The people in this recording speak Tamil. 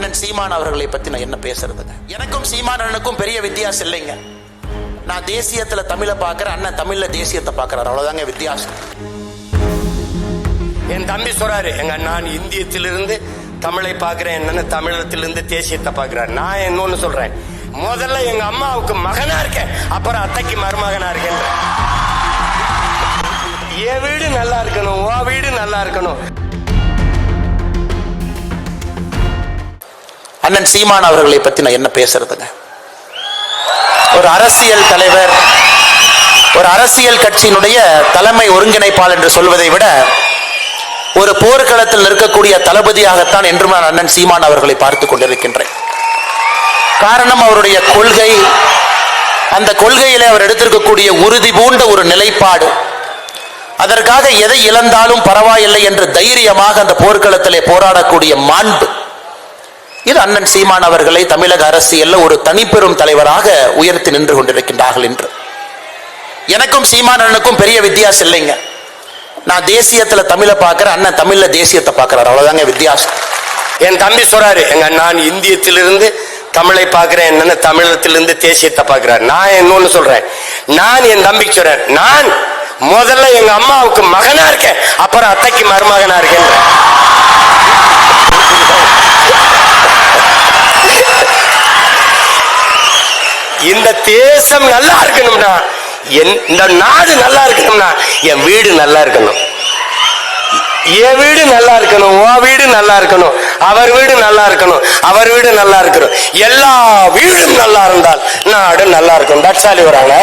அண்ணன் சீமான் அவர்களை பத்தி நான் என்ன பேசுறதுங்க? எனக்கும் சீமானனுக்கும் பெரிய வித்தியாசம் இல்லைங்க. நான் தேசியத்துல தமிழை பார்க்கிறேன், அண்ணன் தமிழ்ல தேசியத்தை பார்க்கிறார், அவ்வளவுதாங்க வித்தியாசம். என் தம்பி சொல்றாரு, எங்க நான் இந்தியத்திலிருந்து தமிழை பார்க்கிறேன், என்னன்னு தமிழத்திலிருந்து தேசியத்தை பார்க்கிறார். நான் இன்னொன்னு சொல்றேன், முதல்ல எங்க அம்மாவுக்கு மகனா இருக்கேன், அப்புறம் அத்தைக்கு மருமகனா இருக்கேன். என் வீடு நல்லா இருக்கணும், உன் வீடு நல்லா இருக்கணும். அண்ணன் சீமான் அவர்களை பத்தி நான் என்ன பேசுறதுங்க? ஒரு அரசியல் தலைவர், ஒரு அரசியல் கட்சியினுடைய தலைமை ஒருங்கிணைப்பாளர் என்று சொல்வதை விட ஒரு போர்க்களத்தில் நிற்கக்கூடிய தளபதியாகத்தான் என்றும் நான் அண்ணன் சீமான் அவர்களை பார்த்து கொண்டிருக்கின்றேன். காரணம் அவருடைய கொள்கை, அந்த கொள்கையிலே அவர் எடுத்திருக்கக்கூடிய உறுதி பூண்ட ஒரு நிலைப்பாடு, அதற்காக எதை இழந்தாலும் பரவாயில்லை என்று தைரியமாக அந்த போர்க்களத்திலே போராடக்கூடிய மாண்பு, இது அண்ணன் சீமான் அவர்களை தமிழக அரசியல்ல ஒரு தனிப்பெரும் தலைவராக உயர்த்தி நின்று கொண்டிருக்கின்றார்கள் என்று. எனக்கும் சீமானனுக்கும் பெரிய வித்தியாசம் இல்லைங்க. நான் தேசியத்துல தமிழை பார்க்கிறேன், அண்ணன் தமிழ்ல தேசியத்தை பார்க்கிறார், அவ்வளவுதாங்க வித்தியாசம். என் தம்பி சொல்றாரு, எங்க நான் இந்தியத்திலிருந்து தமிழை பார்க்கிறேன், என்னன்னு தமிழத்திலிருந்து தேசியத்தை பார்க்கிறார். நான் இன்னொன்னு சொல்றேன், நான் என் தம்பிக்கு சொல்றேன், நான் முதல்ல எங்க அம்மாவுக்கு மகனா இருக்கேன், அப்புறம் அத்தைக்கு மருமகனா இருக்கேன். இந்த தேசம் நல்லா இருக்கணும்னா, இந்த நாடு நல்லா இருக்கணும்னா என் வீடு நல்லா இருக்கணும், என் வீடு நல்லா இருக்கணும், உன் வீடு நல்லா இருக்கணும், அவர் வீடு நல்லா இருக்கணும், அவர் வீடு நல்லா இருக்கணும். எல்லா வீடும் நல்லா இருந்தால் நாடு நல்லா இருக்கும். தட்சாலி வராங்க.